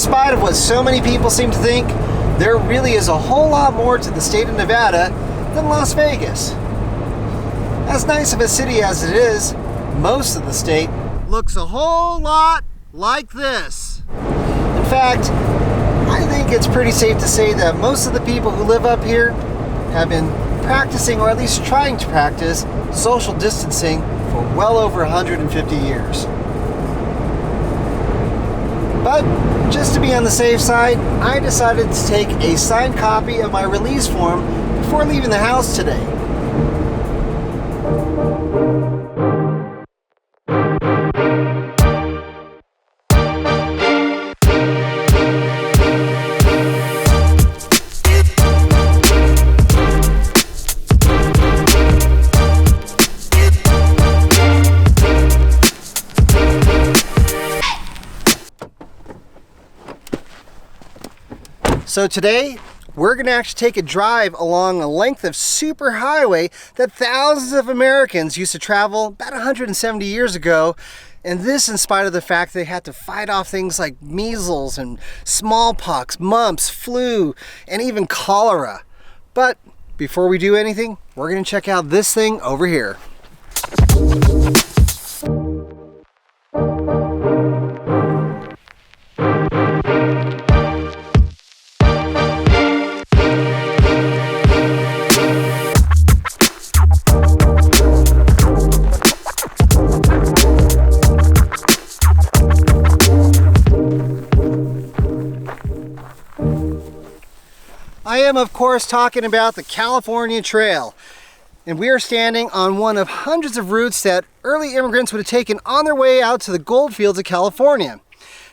despite of what so many people seem to think, there really is a whole lot more to the state of Nevada than Las Vegas. As nice of a city as it is, most of the state looks a whole lot like this. In fact, I think it's pretty safe to say that most of the people who live up here have been practicing, or at least trying to practice, social distancing for well over 150 years. But just to be on the safe side, I decided to take a signed copy of my release form before leaving the house today. So today, we're going to actually take a drive along a length of superhighway that thousands of Americans used to travel about 170 years ago. And this in spite of the fact they had to fight off things like measles and smallpox, mumps, flu, and even cholera. But before we do anything, we're going to check out this thing over here. I am, of course, talking about the California Trail. And we are standing on one of hundreds of routes that early immigrants would have taken on their way out to the gold fields of California.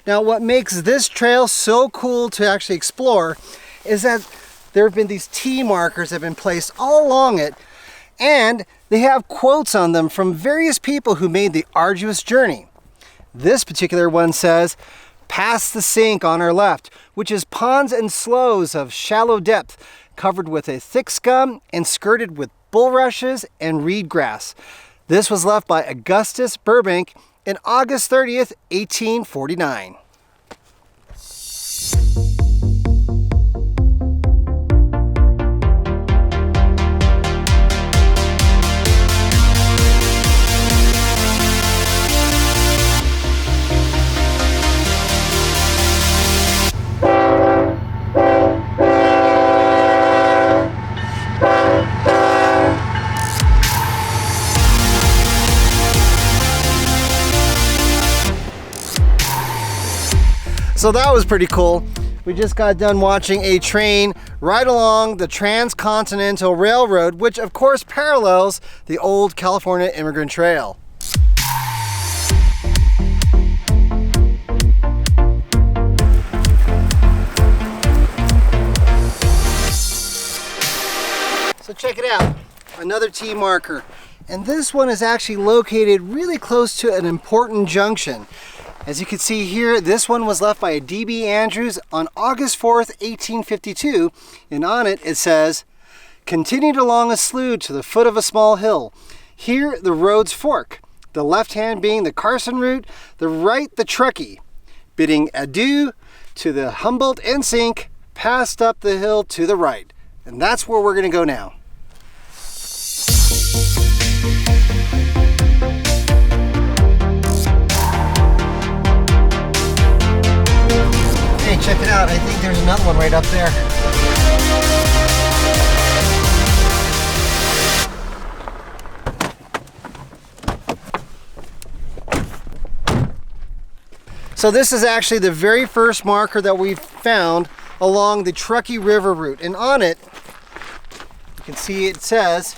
Now, what makes this trail so cool to actually explore is that there have been these T markers that have been placed all along it, and they have quotes on them from various people who made the arduous journey. This particular one says, "Past the sink on our left, which is ponds and sloughs of shallow depth, covered with a thick scum and skirted with bulrushes and reed grass. This was left by Augustus Burbank in August 30th, 1849. So that was pretty cool. We just got done watching a train ride along the Transcontinental Railroad, which of course parallels the old California Immigrant Trail. So check it out, another T marker. And this one is actually located really close to an important junction. As you can see here, this one was left by a D.B. Andrews on August 4th, 1852, and on it it says, "Continued along a slough to the foot of a small hill. Here the roads fork, the left hand being the Carson route, the right the Truckee. Bidding adieu to the Humboldt and Sink, passed up the hill to the right." And that's where we're going to go now. Check it out, I think there's another one right up there. So this is actually the very first marker that we've found along the Truckee River route. And on it, you can see it says,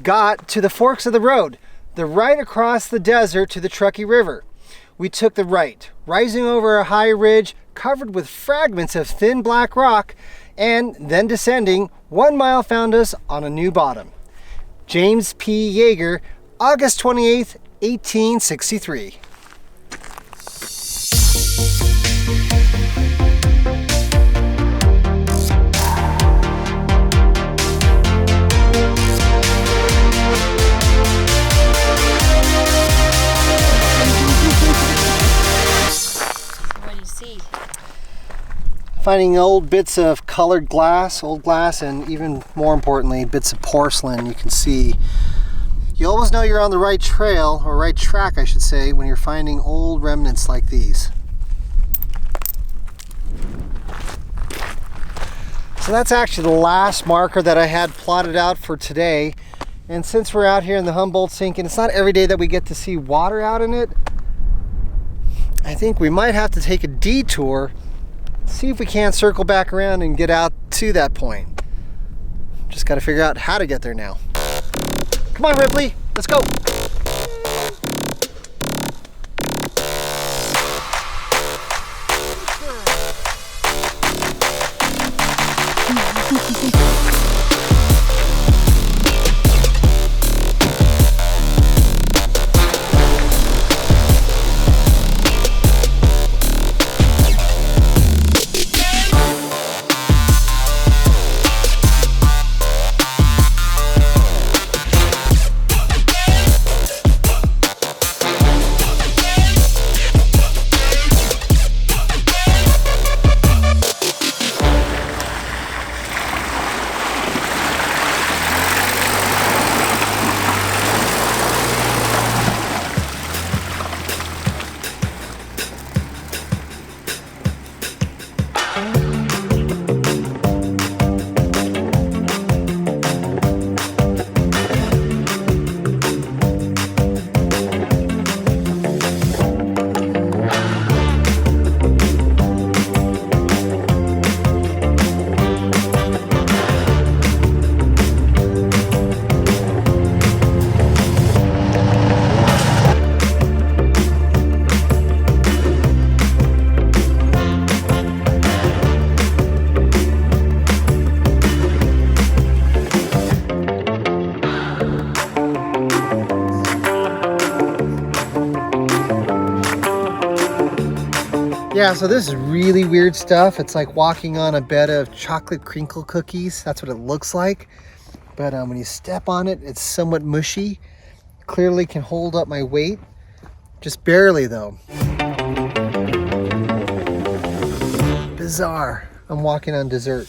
"Got to the forks of the road, the right across the desert to the Truckee River. We took the right, rising over a high ridge covered with fragments of thin black rock, and then descending 1 mile found us on a new bottom. James P. Yeager, August 28th, 1863. What do you see? Finding old bits of colored glass, old glass, and even more importantly, bits of porcelain. You can see, you always know you're on the right trail, or right track I should say, when you're finding old remnants like these. So that's actually the last marker that I had plotted out for today. And since we're out here in the Humboldt Sink, and it's not every day that we get to see water out in it, I think we might have to take a detour, see if we can't circle back around and get out to that point. Just got to figure out how to get there now. Come on, Ripley, let's go. Yeah, so this is really weird stuff. It's like walking on a bed of chocolate crinkle cookies. That's what it looks like. But when you step on it, it's somewhat mushy. Clearly can hold up my weight. Just barely though. Bizarre. I'm walking on dessert.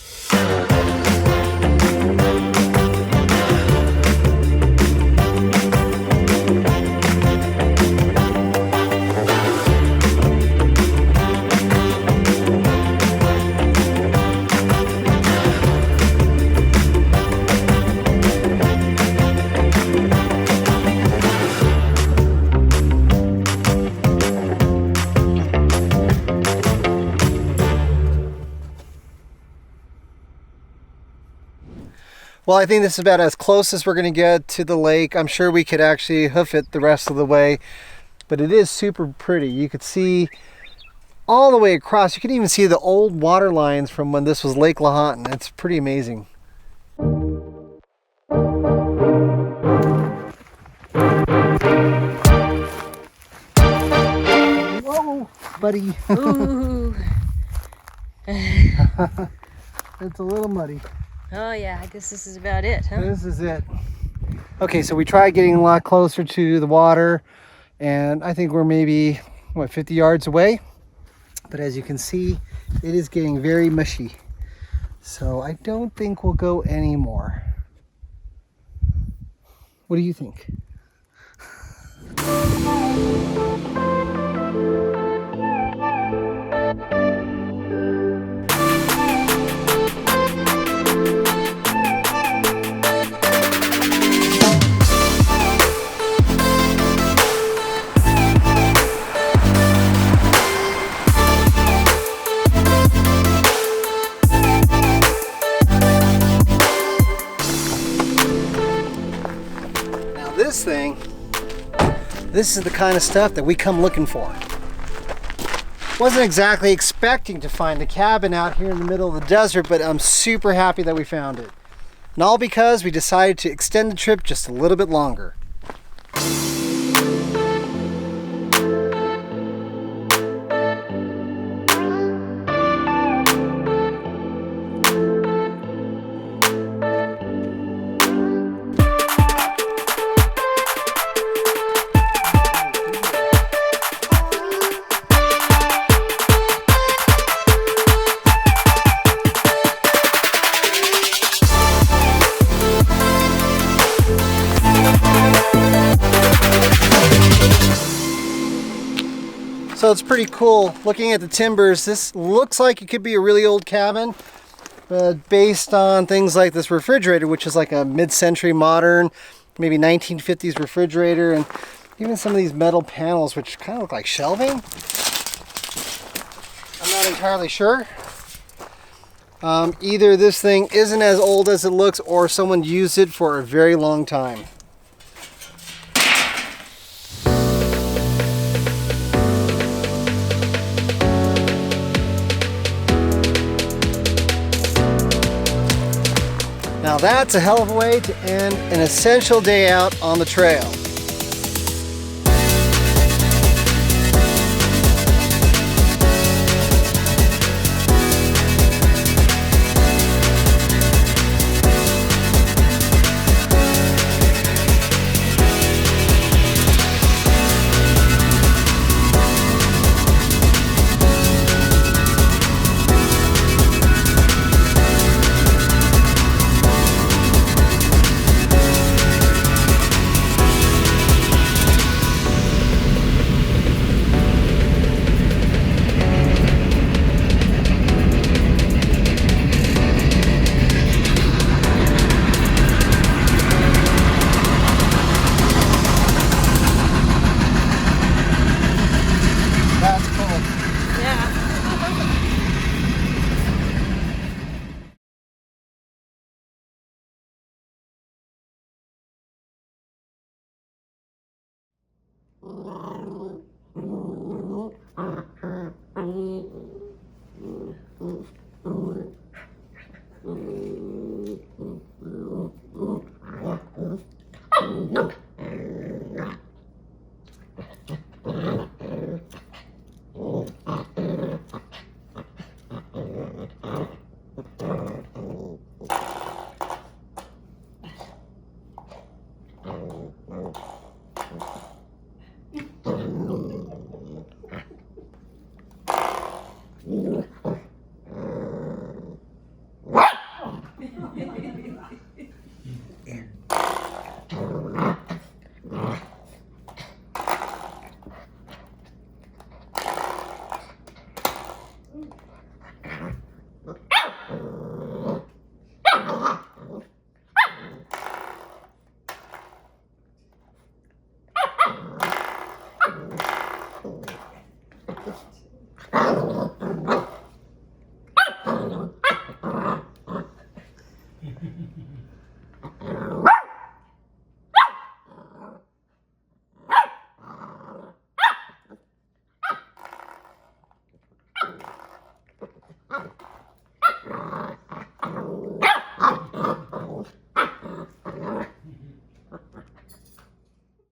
Well, I think this is about as close as we're going to get to the lake. I'm sure we could actually hoof it the rest of the way, but it is super pretty. You could see all the way across. You can even see the old water lines from when this was Lake Lahontan. It's pretty amazing. Whoa, buddy. Ooh. It's a little muddy. Oh yeah, I guess this is about it, huh? This is it. Okay, so we tried getting a lot closer to the water, and I think we're maybe, what, 50 yards away? But as you can see, it is getting very mushy. So I don't think we'll go anymore. What do you think? This is the kind of stuff that we come looking for. Wasn't exactly expecting to find a cabin out here in the middle of the desert, but I'm super happy that we found it. And all because we decided to extend the trip just a little bit longer. So it's pretty cool looking at the timbers. This looks like it could be a really old cabin, but based on things like this refrigerator, which is like a mid-century modern, maybe 1950s refrigerator, and even some of these metal panels, which kind of look like shelving. I'm not entirely sure. Either this thing isn't as old as it looks, or someone used it for a very long time. Now that's a hell of a way to end an essential day out on the trail.